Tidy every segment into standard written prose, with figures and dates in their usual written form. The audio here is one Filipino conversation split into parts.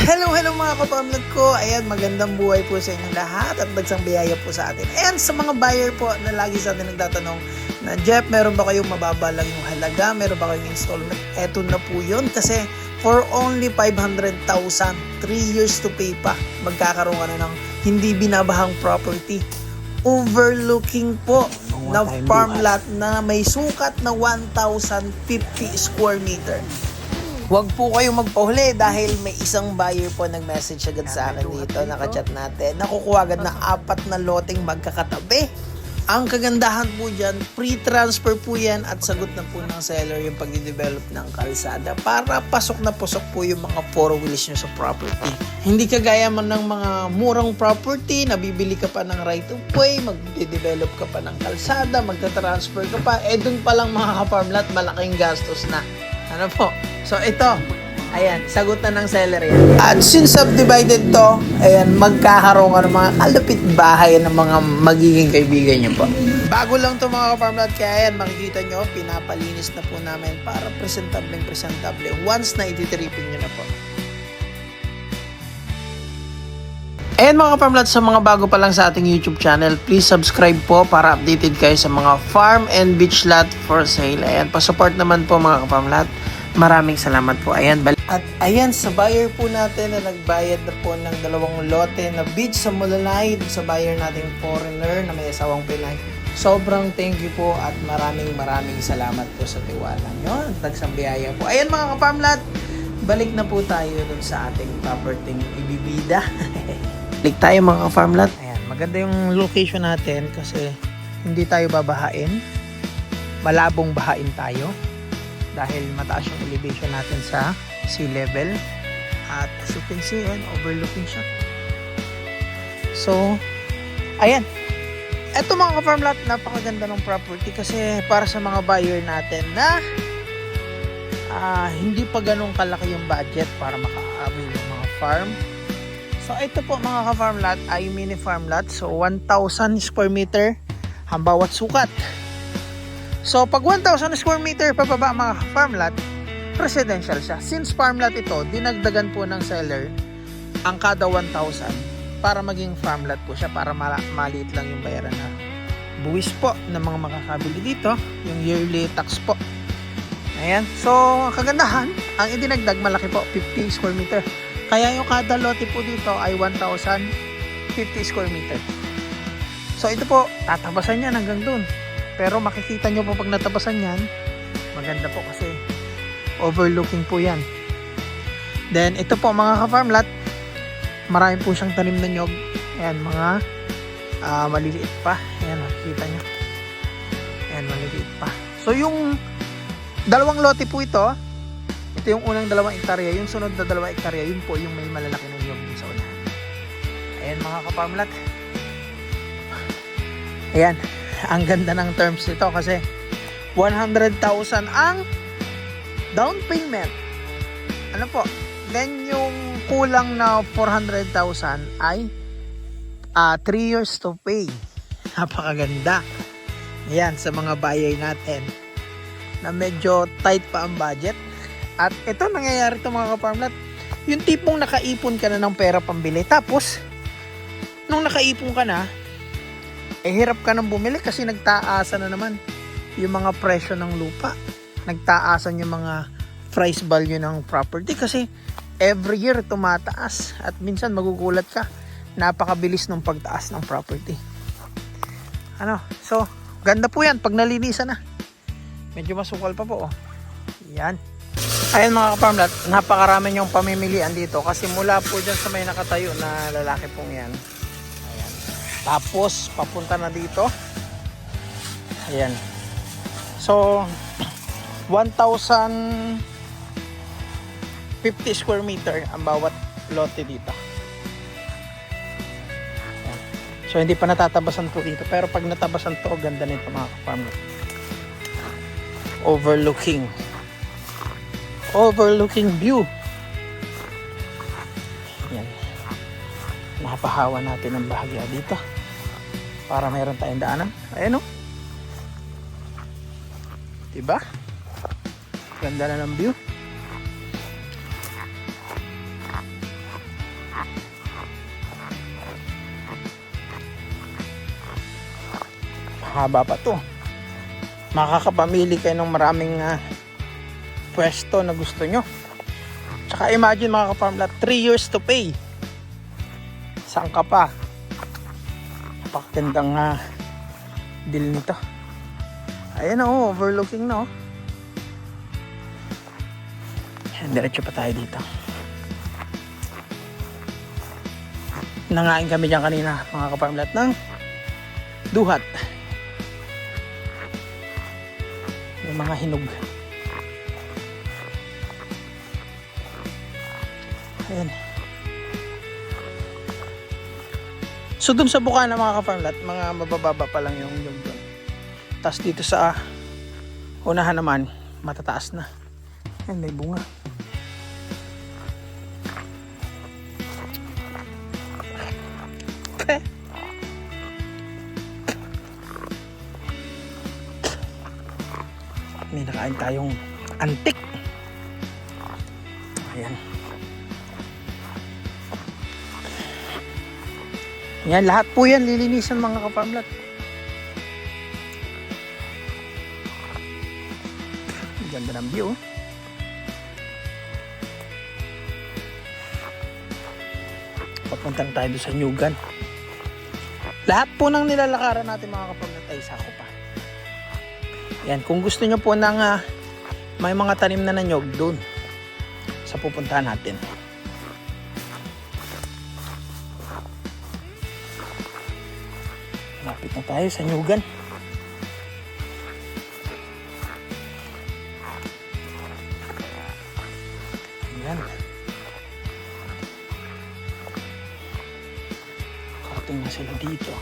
Hello mga kapamilad ko. Ayan, magandang buhay po sa inyong lahat at dagsang biyaya po sa atin. And sa mga buyer po na lagi sa atin nagtatanong na, Jeff, meron ba kayong mababa lang yung halaga? Meron ba kayong installment? Eto na po yun kasi for only 500,000, 3 years to pay pa, magkakaroon ka na ng hindi binabahang property. Overlooking po na farm lot na may sukat na 1,050 square meter. Huwag po kayong magpahuli dahil may isang buyer po nag-message agad sa akin dito, nakachat natin. Nakukuha agad na 4 na loteng magkakatabi. Ang kagandahan po dyan, pre-transfer po yan at sagot na po ng seller yung pag-develop ng kalsada para pasok na pasok po yung mga 4 wheels nyo sa property. Hindi kagaya man ng mga murang property, nabibili ka pa ng right of way, mag-develop ka pa ng kalsada, magta-transfer ka pa, dun pa lang mga ka-farm lot, malaking gastos na. Ano po? So ito, ayan, sagot na ng seller yan. At since subdivided to, ayan, magkakaroon ka ng mga kalapit bahay ng mga magiging kaibigan nyo po. Bago lang to mga ka-farm lot, kaya ayan, makikita nyo, pinapalinis na po namin para presentable once na ititripping nyo na po. Ayan mga ka-farm lot, sa mga bago pa lang sa ating YouTube channel, please subscribe po para updated kayo sa mga farm and beach lot for sale. Ayan, pa-support naman po mga ka-farm lot. Maraming salamat po. Ayan, at ayan, sa buyer po natin na nagbayad na po ng 2 lote na beach sa Mulalay, sa buyer nating foreigner na may asawang Pinay. Sobrang thank you po at maraming salamat po sa tiwala nyo. Dagsang biyaya po. Ayan mga ka-farm lot, balik na po tayo dun sa ating property ibibida. Balik tayo mga ka-farm lot. Ayan, maganda yung location natin kasi hindi tayo babahain. Malabong bahain tayo dahil mataas yung elevation natin sa sea level. At as you can see, ayan, overlooking siya. So, ayan. Eto mga ka-farm lot, napakaganda ng property kasi para sa mga buyer natin na hindi pa ganun kalaki yung budget para maka-avail ng mga farm. So, ito po mga ka-farm lot ay mini farm lot. So, 1,000 square meter ang bawat sukat. So, pag 1,000 square meter pababa mga farm lot, residential siya. Since farm lot ito, dinagdagan po ng seller ang kada 1,000 para maging farm lot po siya, para maliit lang yung bayaran na buwis po ng mga makakabili dito, yung yearly tax po. Ayan. So, kagandahan, ang idinagdag malaki po, 50 square meter. Kaya yung kada lote po dito ay 1,050 square meter. So, ito po, tatabasan yan hanggang dun. Pero makikita nyo po pag natabasan yan, maganda po kasi overlooking po yan. Then ito po mga ka-farm lot, marami po siyang tanim na nyog. Ayan, mga maliliit pa. Ayan, makikita nyo. Ayan, maliliit pa. So yung 2 lote po ito yung unang 2 hektarya, yung sunod na 2 hektarya, yun po yung may malalaki na nyog sa unahan. Ayan mga ka-farm lot. Ayan. Ang ganda ng terms nito kasi 100,000 ang down payment. Ano po? Then yung kulang na 400,000 ay 3 years to pay. Napakaganda. Yan sa mga buyer natin na medyo tight pa ang budget. At ito nangyayari ito mga ka-farm lot. Yung tipong nakaipon ka na ng pera pambili. Tapos nung nakaipon ka na, hirap ka nang bumili kasi nagtaasan na naman yung mga presyo ng lupa. Nagtaasan yung mga price value ng property kasi every year tumataas at minsan magugulat ka. Napakabilis ng pagtaas ng property. So, ganda po yan pag nalinisan na. Medyo masukal pa po. Yan. Ayan mga ka-farm lot, napakarami yung pamimilian dito kasi mula po dyan sa may nakatayo na lalaki pong yan. Tapos, papunta na dito. Ayan. So, 1,050 square meter ang bawat lote dito. Ayan. So, hindi pa natatabasan po dito. Pero pag natabasan to, ganda nito mga ka-farm. Overlooking view. Ayan. Napahawa natin ang bahagya dito para mayroon tayong daanan. Ayan o. Diba? Ganda na ng view. Mahaba pa to. Makakapamili kayo ng maraming pwesto na gusto nyo. Tsaka imagine mga ka-farm lot, 3 years to pay. Saan ka pa? Napakagandang deal nito. Ayan o, overlooking na o. Ayan, diretso pa tayo dito. Nangain kami dyan kanina mga ka-farm lot ng duhat. Yung mga hinog. Ayan. So dun sa Bukana mga ka-farm lot, mga mabababa pa lang yung doon. Tapos dito sa unahan naman, matataas na. Ayan, may bunga. May nakain tayong antik. Ayan. Yan, lahat po yan lilinisan mga ka-farm lot. Ganda ng view. Papunta na tayo sa Nyugan. Lahat po ng nilalakaran natin mga ka-farm lot ay sako pa. Yan, kung gusto nyo po ng may mga tanim na nanyog doon sa pupuntahan natin. Lapit na tayo sa Nyugan. Ayan. Karating na sila dito.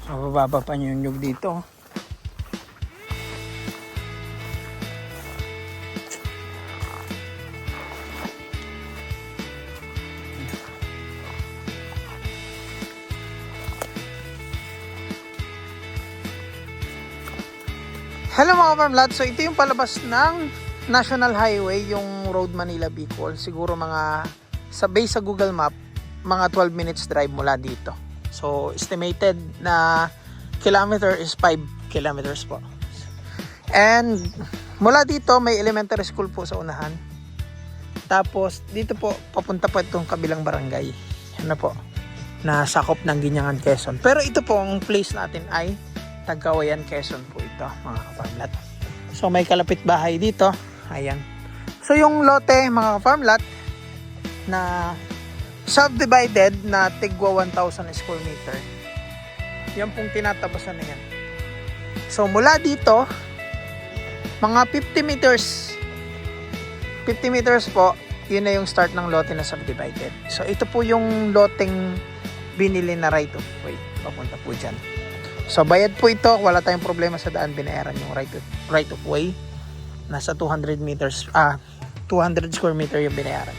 Mabababa pa nyo yung nyug dito. Hello mga farm lads, so ito yung palabas ng National Highway, yung Road Manila Bicol. Siguro mga sa base sa Google Map, mga 12 minutes drive mula dito. So estimated na kilometer is 5 kilometers po. And mula dito may elementary school po sa unahan. Tapos dito po papunta po itong kabilang barangay. Ano po? Na sakop ng Ginyangan, Quezon. Pero ito po ang place natin ay Tagkawayan, Quezon po ito mga ka-farm lot. So may kalapit bahay dito. Ayan. So yung lote mga ka-farm lot na subdivided na tigwa 1,000 square meter. Yan pong tinatabasan na yan. So mula dito mga 50 meters po, yun na yung start ng lote na subdivided. So ito po yung loteng binili na right of way. Papunta po dyan. So bayad po ito, wala tayong problema sa daan, binayaran yung right of way. Nasa 200 meters, 200 square meter yung binayaran.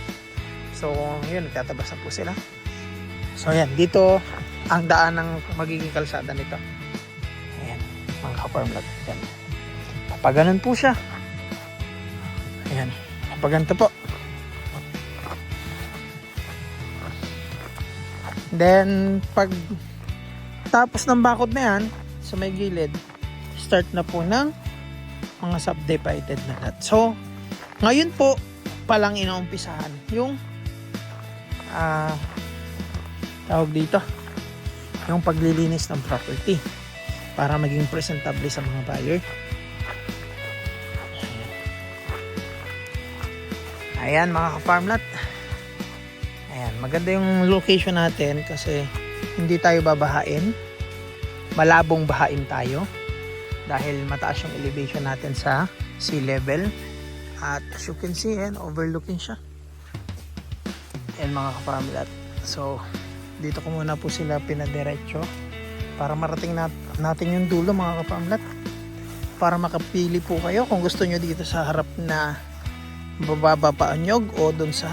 So yun, nagtatabas na po sila. So yan, dito ang daan ng magiging kalsada nito. Ayan, mga ka-farm lot. Yan. Kapag ganun po siya. Ayan, kapag ganito po. Then pag tapos ng bakod na yan, sa may gilid, start na po ng mga subdivided na lot. So, ngayon po, palang inaumpisahan yung tawag dito, yung paglilinis ng property para maging presentable sa mga buyer. Ayan mga ka-farm lot. Ayan, maganda yung location natin kasi hindi tayo babahain, malabong bahain tayo dahil mataas yung elevation natin sa sea level. At as you can see, overlooking siya. Ayan mga ka-farm lot. So dito ko muna po sila pinadiretso para marating natin yung dulo mga ka-farm lot, para makapili po kayo kung gusto nyo dito sa harap na bababa pa anyog o dun sa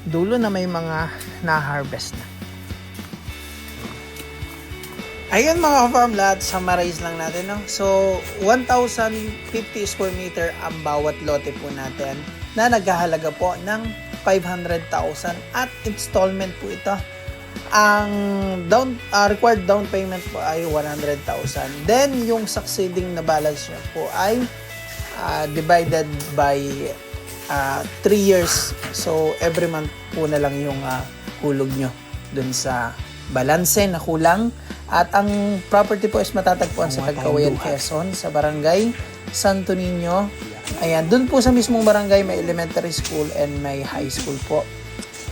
dulo na may mga na-harvest na. Ayun mga farm lot, summarize lang natin, no? So 1,050 square meter ang bawat lote po natin na naghahalaga po ng 500,000 at installment po ito ang required down payment po ay 100,000. Then yung succeeding na balance niya po ay divided by 3 years. So every month po na lang yung hulog nyo dun sa balanse na kulang. At ang property po is matatagpuan sa Tagkawayan, Quezon, sa barangay Santo Niño. Ayan, dun po sa mismong barangay may elementary school and may high school po.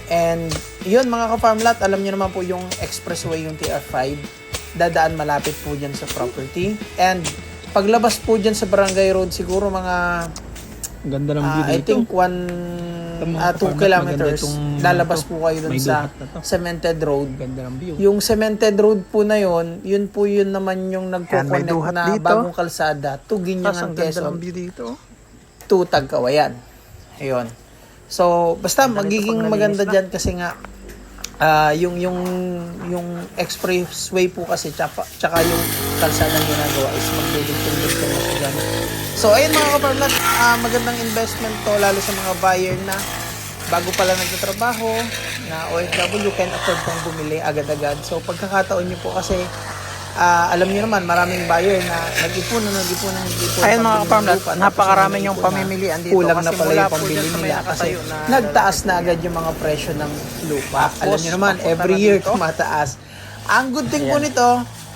And yun mga ka-farmlat, alam nyo naman po yung expressway, yung TR5, dadaan malapit po dyan sa property. And paglabas po dyan sa barangay road, siguro mga Ganda ng view I dito. think 2 kilometers, lalabas po kayo dun sa cemented road. Ganda ng view. Yung cemented road po na yun po yun naman yung nagko-connect na dito. bagong kalsada to Ginyangan, Quezon view dito. to Tagkawayan. Ayun. So, basta magiging maganda diyan kasi nga yung expressway po kasi tsaka yung kalsada na ginagawa is magdudugtong-dugtong na siya dyan. So, ayun mga ka-farmlat, magandang investment to lalo sa mga buyer na bago pala nagtatrabaho na OFW, can afford pong bumili agad-agad. So, pagkakataon nyo po kasi alam niyo naman, maraming buyer na nag-ipon. Ayun mga ka-farmlat, napakarami yung pamimilian dito. Kulang na kasi pala mula yung po pambili dyan sa may nila kasi nakatayo na nagtaas na agad yung mga presyo ng lupa. Alam niyo naman, every year tumataas. Ang good thing po nito,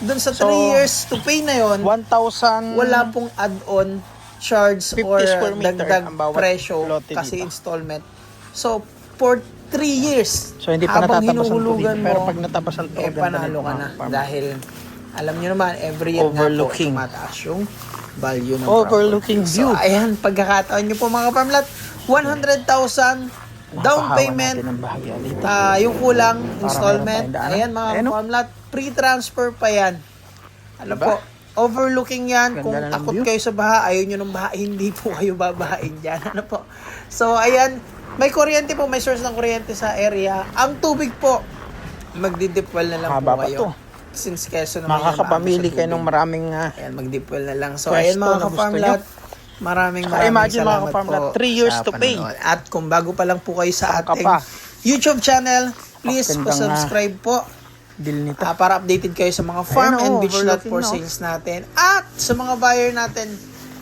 dun sa 3 years to pay na yon, 1,000 wala pong add-on charge 50 or square meter dagdag ang bawat presyo lote kasi dito. installment. So, for 3 years, So hindi pa habang natatapos ang hinuhulugan tubig. Pero mo, pag natapos ang tubig, panalo ka na. Dahil, alam nyo naman, every year Overlooking. nga po, tumataas yung value ng Overlooking property. view. So, ayan, pagkakataon nyo po mga farmlat, 100,000 down payment, yung kulang, installment. Ayan mga farmlat, pre-transfer pa yan. Ano po, overlooking yan. Kung Ganda na ng takot view. kayo sa baha, ayaw nyo ng baha, hindi po kayo babahain dyan. Ano po. So, ayan, may kuryente po, may source ng kuryente sa area. Ang tubig po, magdi-deep well na lang Haba po pa kayo. to. Since Quezon naman yan, Makakapamili maabot sa kayo ng tubig. maraming Ayan, mag-deep well na lang. So, Pwesto ayan mga na gusto ka-farmlat, maraming imagine, mga salamat ka-farmlat, po 3 years sa to pay. panonood. At kung bago pa lang po kayo sa Saka ating pa. YouTube channel, please Gandang, subscribe po. deal nito. Para updated kayo sa mga farm Ayan, and oh, beach lot overlooking for na, oh. sales natin. At sa mga buyer natin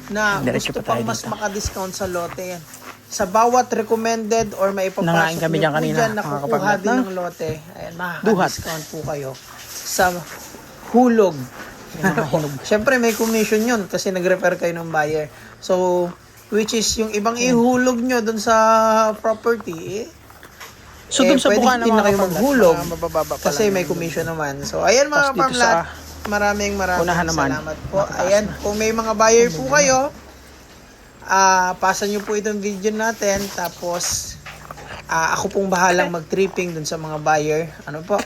na Diretso gusto pa tayo pang mas dito. maka-discount sa lote. Sa bawat recommended or may Nangain ipapasok kami nyo dyan po kanina, dyan, mga nakukuha kapaglat din na. ng lote. Ayan, Duhat. makaka-discount po kayo sa hulog. Siyempre may commission yun kasi nag-refer kayo ng buyer. So, which is yung ibang ihulog nyo dun sa property, So dun sa pwede Bukana din na mga kayo kapaglat, maghulog mga mabababa pa kasi lang may yung- commission naman. So, ayan mga Tas dito farmlat, sa maraming unahan naman, salamat po. Ayan, kung may mga buyer po kayo, pasa nyo po itong video natin. Tapos, ako pong bahalang mag-tripping dun sa mga buyer. Ano po?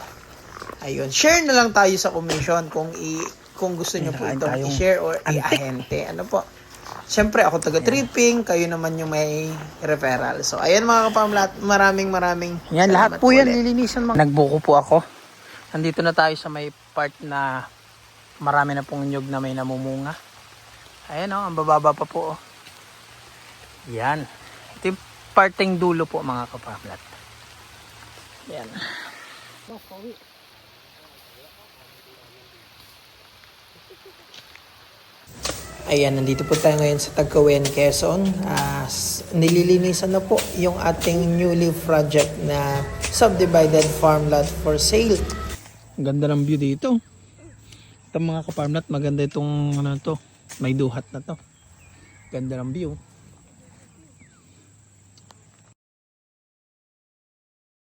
Ayun, share na lang tayo sa commission kung gusto nyo po Kailangan itong tayong i-share or antik. i-ahente. Ano po? Siyempre, ako taga-tripping, kayo naman yung may referral. So, ayan mga kapamlat, maraming Yan, lahat salamat po yan, ulit. lilinisan mga. Nagbuko po ako. Nandito na tayo sa may part na marami na pong nyug na may namumunga. Ayan ang bababa pa po. Yan. Ito yung parting dulo po mga kapamlat. Yan. Ayan, nandito po tayo ngayon sa Tagkawayan, Quezon. Nililinisan na po yung ating newly project na subdivided farm lot for sale. Ang ganda ng view dito. Ito mga ka-farmlat, maganda itong ano to, may duhat na to. Ganda ng view.